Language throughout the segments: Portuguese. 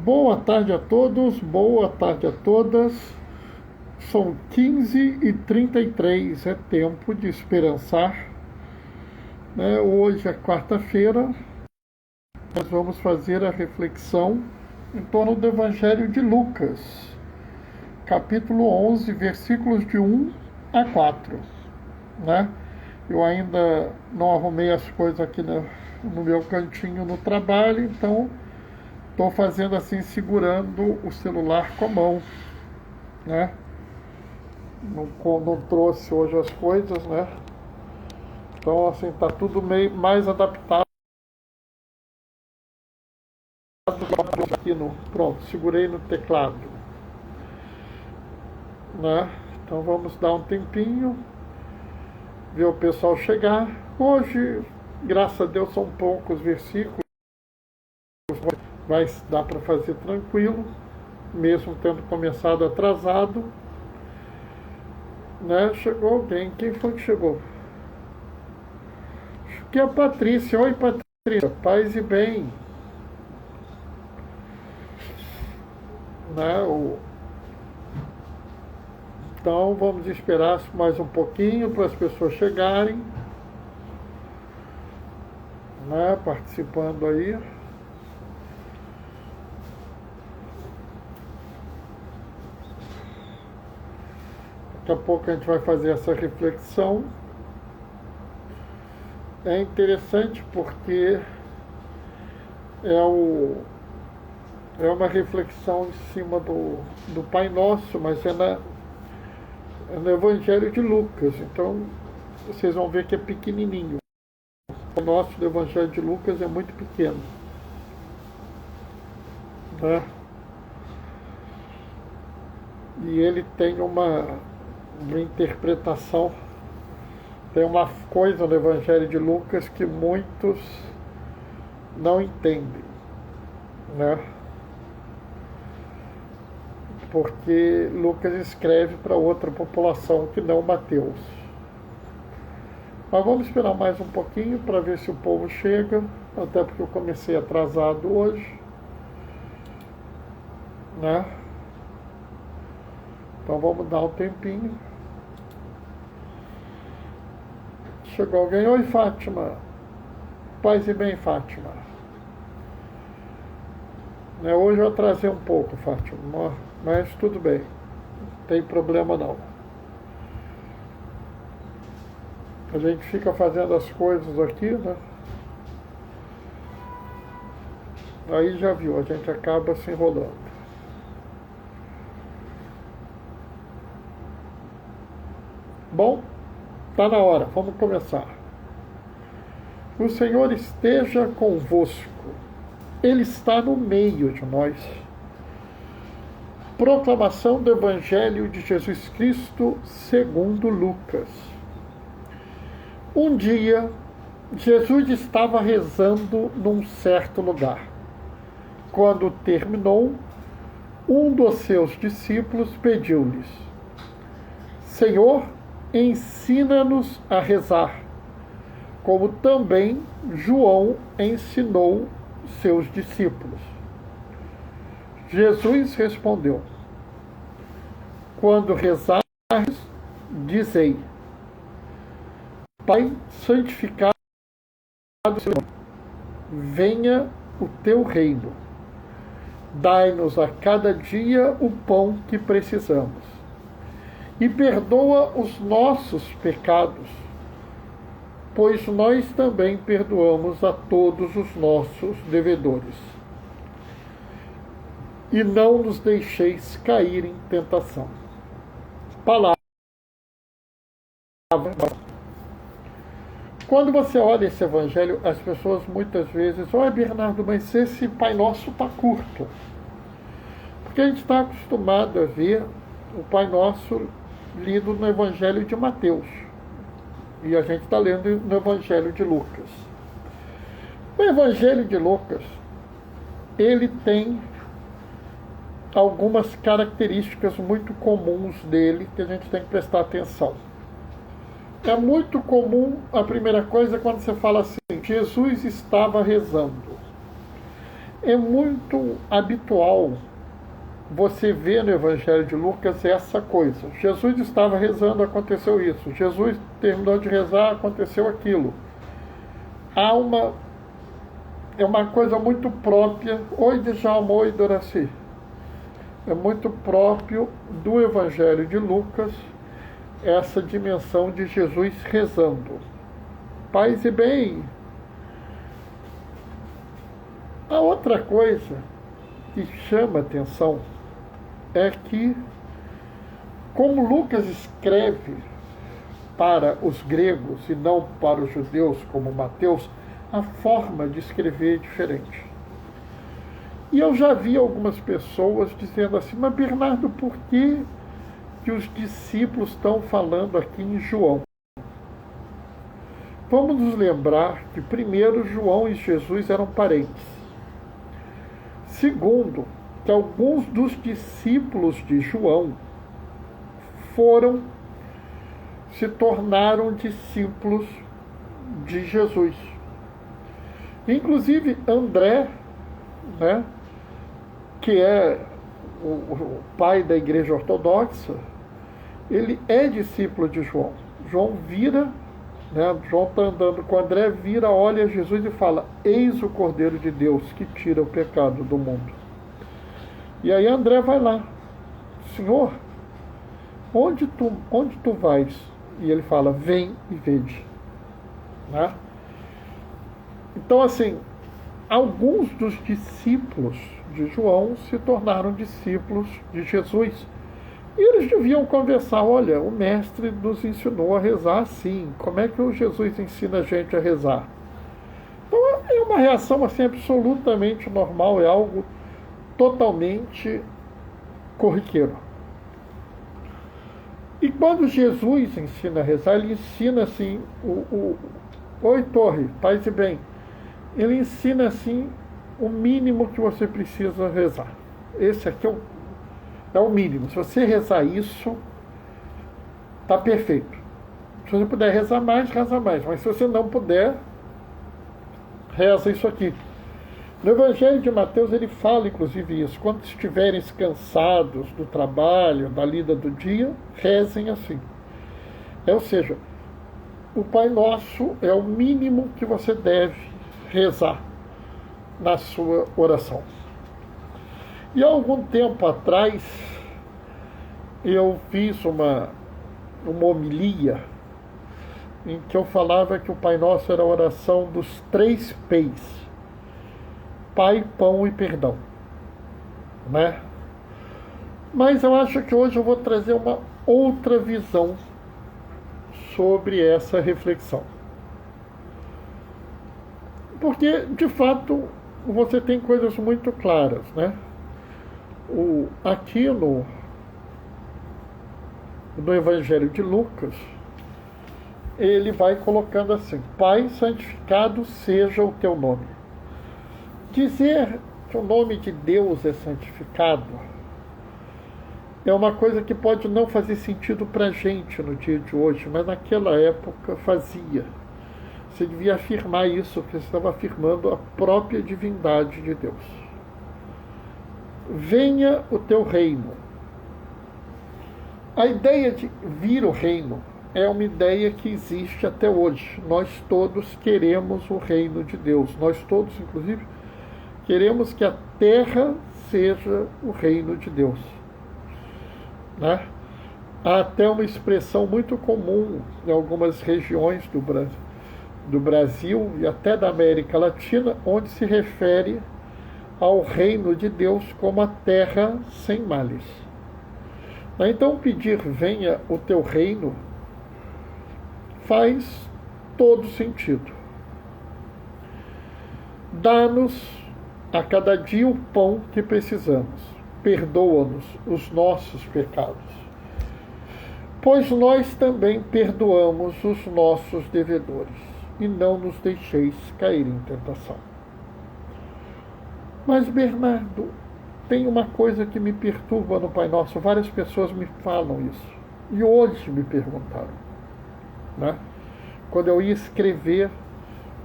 Boa tarde a todos, boa tarde a todas. São 15h33, é tempo de esperançar. Hoje é quarta-feira, nós vamos fazer a reflexão em torno do Evangelho de Lucas, capítulo 11, versículos de 1 a 4. Eu ainda não arrumei as coisas aqui no meu cantinho no trabalho, então estou fazendo assim, segurando o celular com a mão, Não trouxe hoje as coisas, Então, assim, tá tudo meio mais adaptado aqui pronto, segurei no teclado, Então vamos dar um tempinho, ver o pessoal chegar. Hoje, graças a Deus, são poucos versículos, vai dar para fazer tranquilo, mesmo tendo começado atrasado. Chegou alguém. Quem foi que chegou? Acho que é a Patrícia. Oi, Patrícia. Paz e bem. Então vamos esperar mais um pouquinho para as pessoas chegarem, participando aí. Daqui a pouco a gente vai fazer essa reflexão. É interessante porque é uma reflexão em cima do Pai Nosso, mas é no Evangelho de Lucas. Então vocês vão ver que é pequenininho. O nosso do Evangelho de Lucas é muito pequeno, E ele tem uma interpretação, tem uma coisa no Evangelho de Lucas que muitos não entendem, Porque Lucas escreve para outra população que não Mateus. Mas vamos esperar mais um pouquinho para ver se o povo chega, até porque eu comecei atrasado hoje, Então vamos dar um tempinho. Chegou alguém. Oi, Fátima. Paz e bem, Fátima. Hoje eu atrasei um pouco, Fátima, mas tudo bem. Não tem problema não. A gente fica fazendo as coisas aqui, Aí já viu, a gente acaba se enrolando. Bom, está na hora, vamos começar. O Senhor esteja convosco, Ele está no meio de nós. Proclamação do Evangelho de Jesus Cristo segundo Lucas. Um dia, Jesus estava rezando num certo lugar. Quando terminou, um dos seus discípulos pediu-lhes: Senhor, ensina-nos a rezar, como também João ensinou seus discípulos. Jesus respondeu: Quando rezares, dizei: Pai, santificado seja o teu nome, venha o teu reino. Dai-nos a cada dia o pão que precisamos. E perdoa os nossos pecados, pois nós também perdoamos a todos os nossos devedores. E não nos deixeis cair em tentação. Palavra. Quando você olha esse evangelho, as pessoas muitas vezes, olha, Bernardo, mas esse Pai Nosso está curto. Porque a gente está acostumado a ver o Pai Nosso lido no Evangelho de Mateus. E a gente está lendo no Evangelho de Lucas. O Evangelho de Lucas, ele tem algumas características muito comuns dele que a gente tem que prestar atenção. É muito comum, a primeira coisa, quando você fala assim, Jesus estava rezando. É muito habitual você ver no Evangelho de Lucas essa coisa. Jesus estava rezando, aconteceu isso. Jesus terminou de rezar, aconteceu aquilo. É uma coisa muito própria, oi de Djalma, oi Doraci. É muito próprio do Evangelho de Lucas essa dimensão de Jesus rezando. Paz e bem. A outra coisa que chama atenção é que, como Lucas escreve para os gregos e não para os judeus, como Mateus, a forma de escrever é diferente. E eu já vi algumas pessoas dizendo assim, mas Bernardo, por que os discípulos estão falando aqui em João? Vamos nos lembrar que, primeiro, João e Jesus eram parentes. Segundo, que alguns dos discípulos de João se tornaram discípulos de Jesus. Inclusive André, né, que é o pai da Igreja Ortodoxa, ele é discípulo de João. João vira, né, João está andando com André, vira, olha Jesus e fala, eis o Cordeiro de Deus que tira o pecado do mundo. E aí André vai lá, Senhor, onde tu vais? E ele fala, vem e vede. Né? Então, assim, alguns dos discípulos de João se tornaram discípulos de Jesus. E eles deviam conversar, olha, o mestre nos ensinou a rezar assim, como é que o Jesus ensina a gente a rezar? Então é uma reação assim absolutamente normal, é algo totalmente corriqueiro. E quando Jesus ensina a rezar, ele ensina assim, oi Torre, paz e bem, ele ensina assim o mínimo que você precisa rezar. Esse aqui é o mínimo. Se você rezar isso, está perfeito. Se você puder rezar mais, reza mais. Mas se você não puder, reza isso aqui. No Evangelho de Mateus ele fala inclusive isso. Quando estiverem cansados do trabalho, da lida do dia, rezem assim. Ou seja, o Pai Nosso é o mínimo que você deve rezar na sua oração. E há algum tempo atrás eu fiz uma homilia em que eu falava que o Pai Nosso era a oração dos 3 P's: Pai, Pão e Perdão, né? Mas eu acho que hoje eu vou trazer uma outra visão sobre essa reflexão. Porque, de fato, você tem coisas muito claras, né? Aqui no Evangelho de Lucas, ele vai colocando assim: Pai, santificado seja o teu nome. Dizer que o nome de Deus é santificado é uma coisa que pode não fazer sentido para a gente no dia de hoje, mas naquela época fazia. Você devia afirmar isso, porque você estava afirmando a própria divindade de Deus. Venha o teu reino. A ideia de vir o reino é uma ideia que existe até hoje. Nós todos queremos o reino de Deus. Nós todos, inclusive, queremos que a terra seja o reino de Deus. Né? Há até uma expressão muito comum em algumas regiões do Brasil e até da América Latina, onde se refere ao reino de Deus como a terra sem males. Então pedir venha o teu reino faz todo sentido. Dá-nos a cada dia o pão que precisamos. Perdoa-nos os nossos pecados, pois nós também perdoamos os nossos devedores, e não nos deixeis cair em tentação. Mas, Bernardo, tem uma coisa que me perturba no Pai Nosso. Várias pessoas me falam isso. E hoje me perguntaram, né? Quando eu ia escrever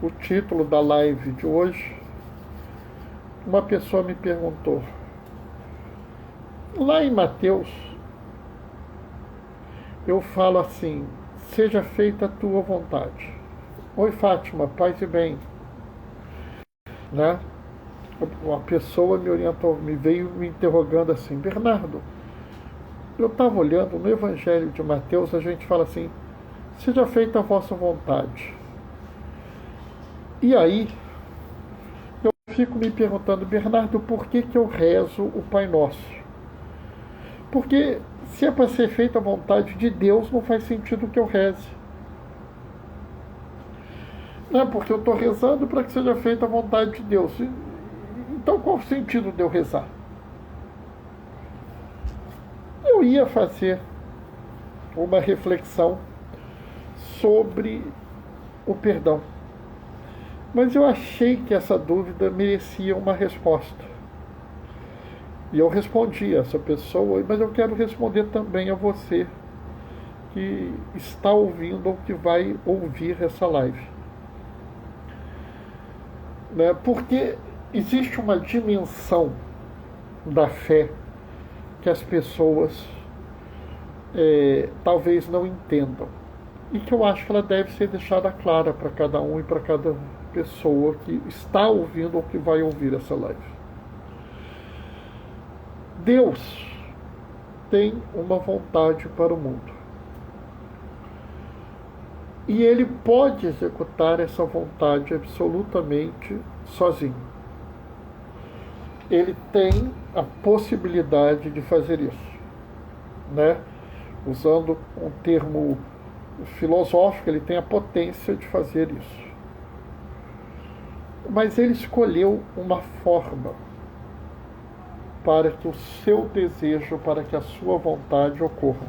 o título da live de hoje, uma pessoa me perguntou, lá em Mateus, eu falo assim, seja feita a tua vontade. Oi, Fátima, paz e bem. Né? Uma pessoa me orientou, me veio me interrogando assim, Bernardo, eu estava olhando no Evangelho de Mateus, a gente fala assim, seja feita a vossa vontade. E aí, eu fico me perguntando, Bernardo, por que eu rezo o Pai Nosso? Porque se é para ser feita a vontade de Deus, não faz sentido que eu reze. Não é porque eu estou rezando para que seja feita a vontade de Deus. Então qual o sentido de eu rezar? Eu ia fazer uma reflexão sobre o perdão. Mas eu achei que essa dúvida merecia uma resposta. E eu respondi a essa pessoa, mas eu quero responder também a você que está ouvindo ou que vai ouvir essa live. Né? Porque existe uma dimensão da fé que as pessoas talvez não entendam. E que eu acho que ela deve ser deixada clara para cada um e para cada pessoa que está ouvindo ou que vai ouvir essa live. Deus tem uma vontade para o mundo. E Ele pode executar essa vontade absolutamente sozinho. Ele tem a possibilidade de fazer isso. Né? Usando um termo filosófico, ele tem a potência de fazer isso. Mas ele escolheu uma forma para que o seu desejo, para que a sua vontade ocorra.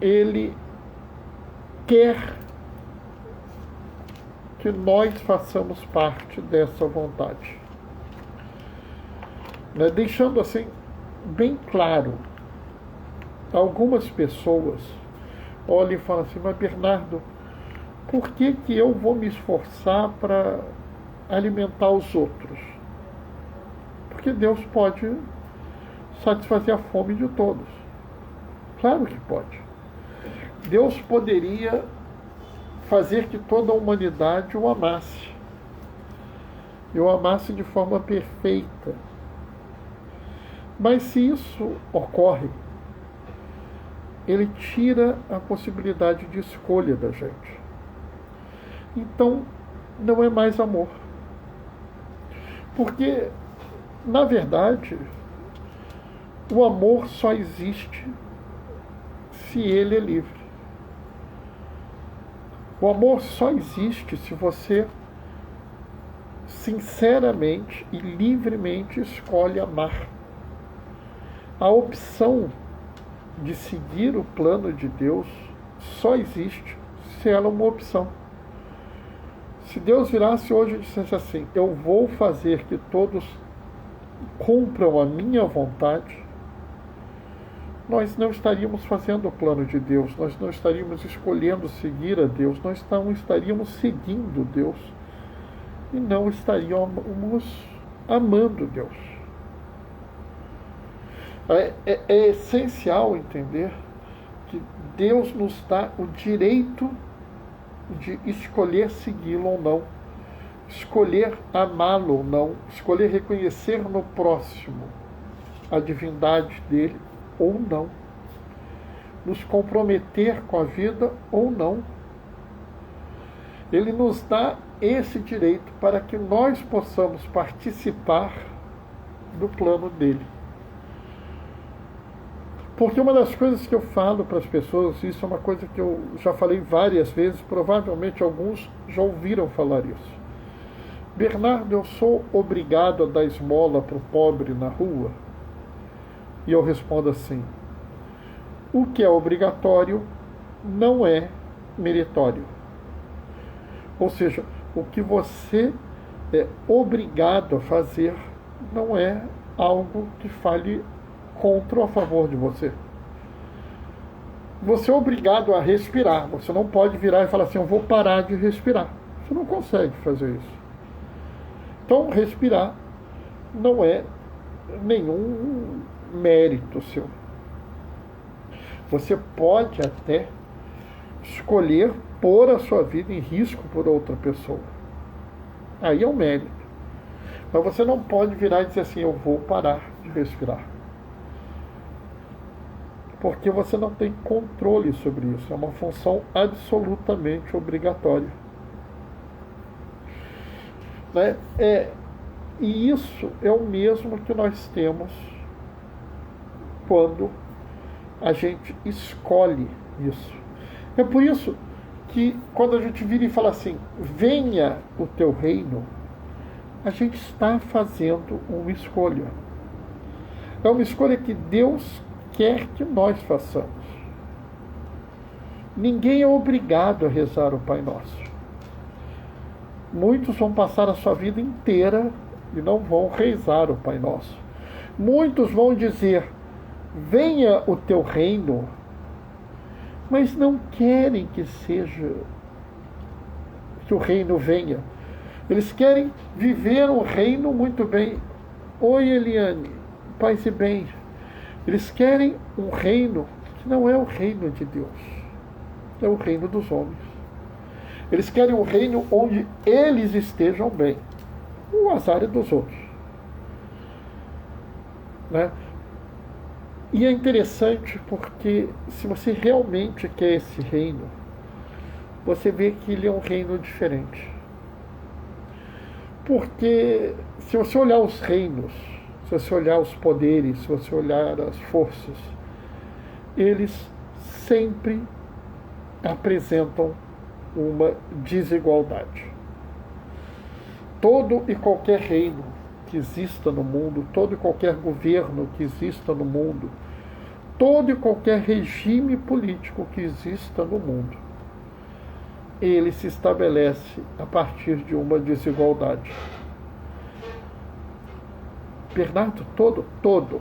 Ele quer que nós façamos parte dessa vontade. Né? Deixando assim bem claro, algumas pessoas olham e falam assim, mas Bernardo, por que eu vou me esforçar para alimentar os outros? Porque Deus pode satisfazer a fome de todos. Claro que pode. Deus poderia fazer que toda a humanidade o amasse. E o amasse de forma perfeita. Mas se isso ocorre, ele tira a possibilidade de escolha da gente. Então, não é mais amor. Porque, na verdade, o amor só existe se ele é livre. O amor só existe se você sinceramente e livremente escolhe amar. A opção de seguir o plano de Deus só existe se ela é uma opção. Se Deus virasse hoje e dissesse assim, eu vou fazer que todos cumpram a minha vontade, nós não estaríamos fazendo o plano de Deus, nós não estaríamos escolhendo seguir a Deus, nós não estaríamos seguindo Deus e não estaríamos amando Deus. É essencial entender que Deus nos dá o direito de escolher segui-lo ou não, escolher amá-lo ou não, escolher reconhecer no próximo a divindade dele ou não, nos comprometer com a vida ou não. Ele nos dá esse direito para que nós possamos participar do plano dele. Porque uma das coisas que eu falo para as pessoas, isso é uma coisa que eu já falei várias vezes, provavelmente alguns já ouviram falar isso. Bernardo, eu sou obrigado a dar esmola para o pobre na rua? E eu respondo assim, o que é obrigatório não é meritório. Ou seja, o que você é obrigado a fazer não é algo que fale contra ou a favor de você. Você é obrigado a respirar. Você não pode virar e falar assim, eu vou parar de respirar. Você não consegue fazer isso. Então, respirar não é nenhum mérito seu. Você pode até escolher pôr a sua vida em risco por outra pessoa. Aí é um mérito. Mas você não pode virar e dizer assim, eu vou parar de respirar. Porque você não tem controle sobre isso. É uma função absolutamente obrigatória. Né? E isso é o mesmo que nós temos quando a gente escolhe isso. É por isso que quando a gente vira e fala assim, venha o teu reino, a gente está fazendo uma escolha. É uma escolha que Deus quer que nós façamos. Ninguém é obrigado a rezar o Pai Nosso. Muitos vão passar a sua vida inteira e não vão rezar o Pai Nosso. Muitos vão dizer, venha o teu reino, mas não querem que o reino venha. Eles querem viver um reino muito bem. Oi, Eliane, paz e bem. Eles querem um reino que não é o reino de Deus, é o reino dos homens. Eles querem um reino onde eles estejam bem. O azar é dos outros. Né? E é interessante porque se você realmente quer esse reino, você vê que ele é um reino diferente. Porque se você olhar os reinos, se você olhar os poderes, se você olhar as forças, eles sempre apresentam uma desigualdade. Todo e qualquer reino que exista no mundo, todo e qualquer governo que exista no mundo, todo e qualquer regime político que exista no mundo, ele se estabelece a partir de uma desigualdade. Bernardo, todo.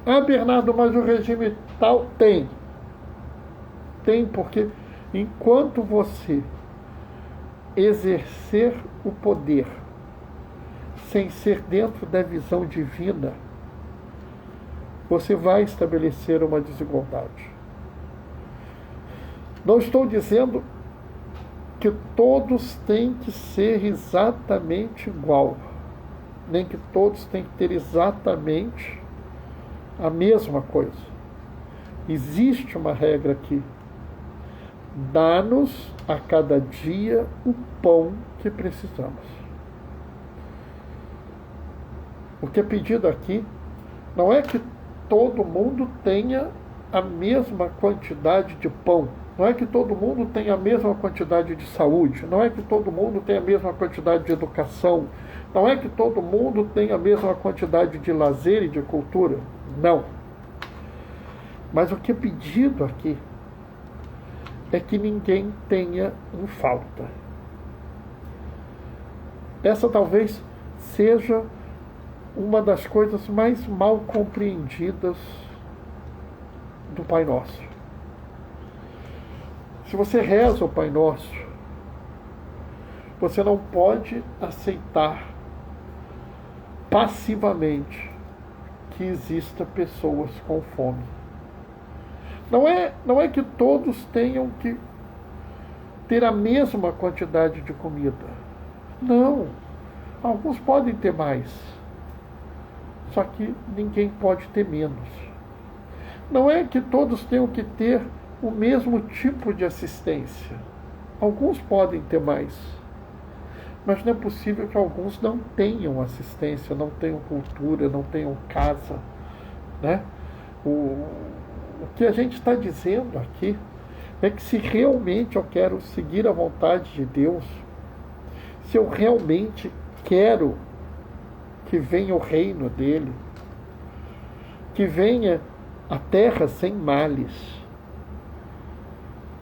Ah, Bernardo, mas o regime tal tem. Tem porque enquanto você exercer o poder sem ser dentro da visão divina, você vai estabelecer uma desigualdade. Não estou dizendo que todos têm que ser exatamente igual, nem que todos têm que ter exatamente a mesma coisa. Existe uma regra aqui. Dá-nos a cada dia o pão que precisamos. O que é pedido aqui não é que todo mundo tenha a mesma quantidade de pão. Não é que todo mundo tenha a mesma quantidade de saúde. Não é que todo mundo tenha a mesma quantidade de educação. Não é que todo mundo tenha a mesma quantidade de lazer e de cultura. Não. Mas o que é pedido aqui é que ninguém tenha em falta. Essa talvez seja uma das coisas mais mal compreendidas do Pai Nosso. Se você reza o Pai Nosso, você não pode aceitar passivamente que exista pessoas com fome. Não é que todos tenham que ter a mesma quantidade de comida. Não. Alguns podem ter mais. Só que ninguém pode ter menos. Não é que todos tenham que ter o mesmo tipo de assistência. Alguns podem ter mais. Mas não é possível que alguns não tenham assistência, não tenham cultura, não tenham casa. Né? O que a gente está dizendo aqui é que se realmente eu quero seguir a vontade de Deus, se eu realmente quero que venha o reino dele, que venha a terra sem males,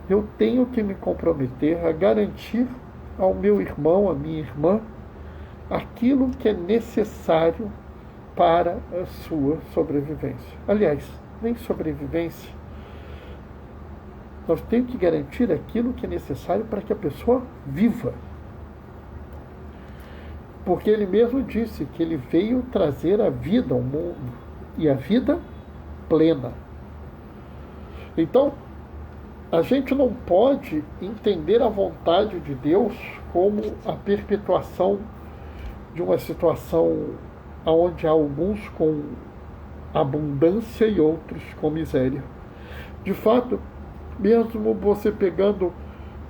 eu tenho que me comprometer a garantir ao meu irmão, à minha irmã, aquilo que é necessário para a sua sobrevivência. Aliás, nem sobrevivência. Nós temos que garantir aquilo que é necessário para que a pessoa viva. Porque ele mesmo disse que ele veio trazer a vida ao mundo, e a vida plena. Então, a gente não pode entender a vontade de Deus como a perpetuação de uma situação onde há alguns com abundância e outros com miséria. De fato, mesmo você pegando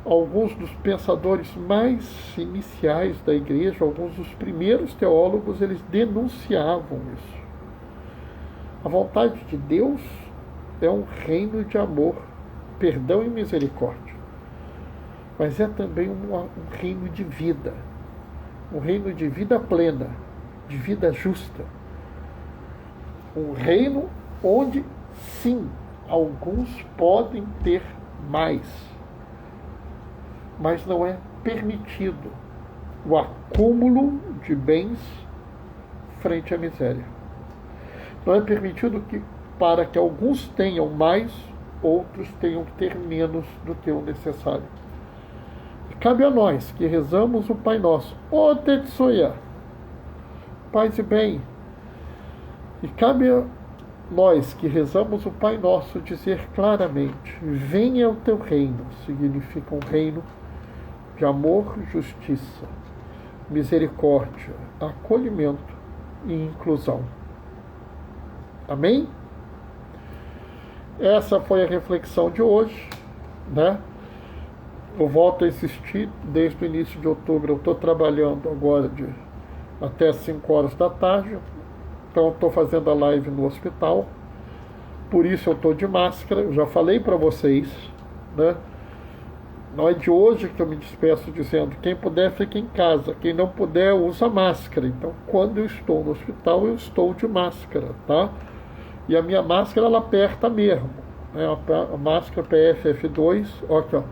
alguns dos pensadores mais iniciais da igreja, alguns dos primeiros teólogos, eles denunciavam isso. A vontade de Deus é um reino de amor, perdão e misericórdia. Mas é também um reino de vida. Um reino de vida plena, de vida justa. Um reino onde, sim, alguns podem ter mais, mas não é permitido o acúmulo de bens frente à miséria. Não é permitido para que alguns tenham mais, outros tenham que ter menos do que o necessário. E cabe a nós que rezamos o Pai Nosso, O Tetsuya, paz e bem. E cabe a nós que rezamos o Pai Nosso dizer claramente: venha o teu reino. Significa um reino de amor, justiça, misericórdia, acolhimento e inclusão. Amém? Essa foi a reflexão de hoje, né? Eu volto a insistir, desde o início de outubro eu estou trabalhando agora até 5 horas da tarde, então estou fazendo a live no hospital, por isso eu estou de máscara, eu já falei para vocês, né? Não é de hoje que eu me despeço dizendo: quem puder fica em casa, quem não puder usa máscara. Então, quando eu estou no hospital, eu estou de máscara, tá? E a minha máscara, ela aperta mesmo, né? A máscara PFF2, ó aqui, ó.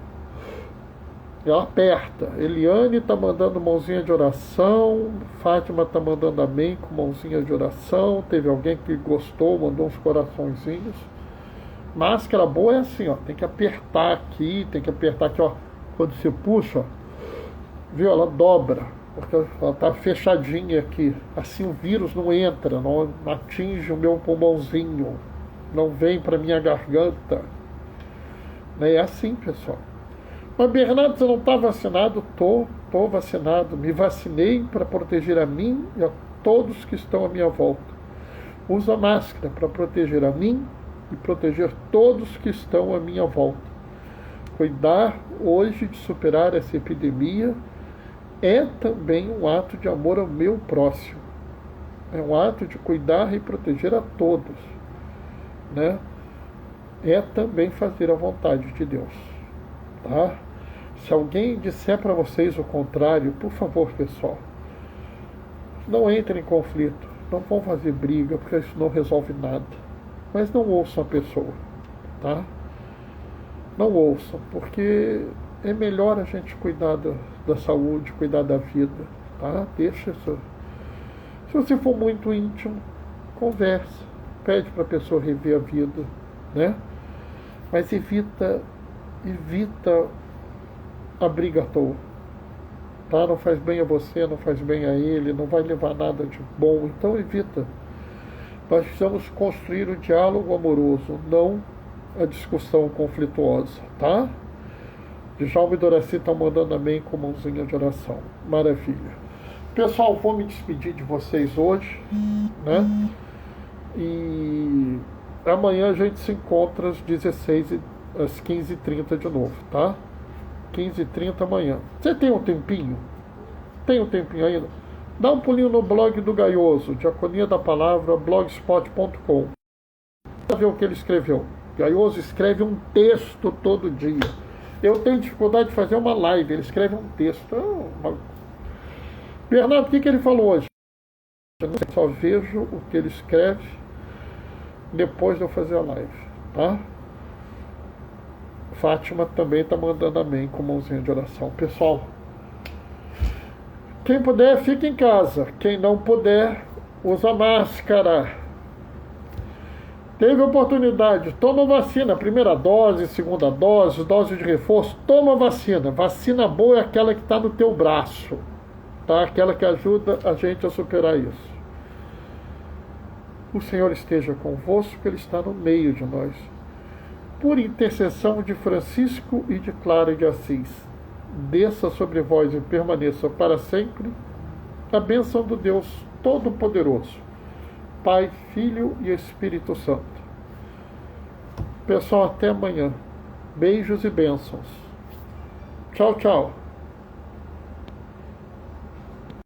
Ela aperta. Eliane está mandando mãozinha de oração, Fátima está mandando amém com mãozinha de oração, teve alguém que gostou, mandou uns coraçõezinhos. Máscara boa é assim, ó, tem que apertar aqui, ó, quando você puxa, ó, viu, ela dobra, porque ela tá fechadinha aqui, assim o vírus não entra, não atinge o meu pulmãozinho, não vem para minha garganta, é assim, pessoal. Mas Bernardo, você não está vacinado? Tô vacinado, me vacinei para proteger a mim e a todos que estão à minha volta. Usa máscara para proteger a mim e proteger todos que estão à minha volta. Cuidar hoje de superar essa epidemia é também um ato de amor ao meu próximo. É um ato de cuidar e proteger a todos, né? É também fazer a vontade de Deus, tá? Se alguém disser para vocês o contrário, por favor, pessoal, não entrem em conflito, não vão fazer briga, porque isso não resolve nada. Mas não ouçam a pessoa, tá? Não ouçam, porque é melhor a gente cuidar da saúde, cuidar da vida, tá? Deixa isso. Se você for muito íntimo, conversa, pede para a pessoa rever a vida, né? Mas evita a briga à toa, tá? Não faz bem a você, não faz bem a ele, não vai levar nada de bom, então evita. Nós precisamos construir o diálogo amoroso, não a discussão conflituosa, tá? Djalma e Doraci estão mandando amém com mãozinha de oração. Maravilha. Pessoal, vou me despedir de vocês hoje, né? E amanhã a gente se encontra às 15h30 de novo, tá? 15h30 amanhã. Você tem um tempinho? Tem um tempinho ainda? Dá um pulinho no blog do Gaioso, Diaconia da Palavra, blogspot.com. Para ver o que ele escreveu. Gaioso escreve um texto todo dia. Eu tenho dificuldade de fazer uma live, ele escreve um texto. Bernardo, o que ele falou hoje? Eu só vejo o que ele escreve depois de eu fazer a live, tá? Fátima também está mandando amém com mãozinha de oração. Pessoal, quem puder, fica em casa. Quem não puder, usa máscara. Teve oportunidade, toma vacina. Primeira dose, segunda dose, dose de reforço. Toma vacina. Vacina boa é aquela que está no teu braço. tá? Aquela que ajuda a gente a superar isso. O Senhor esteja convosco, Ele está no meio de nós. Por intercessão de Francisco e de Clara de Assis, desça sobre vós e permaneça para sempre a bênção do Deus Todo-Poderoso, Pai, Filho e Espírito Santo. Pessoal, até amanhã. Beijos e bênçãos. Tchau, tchau.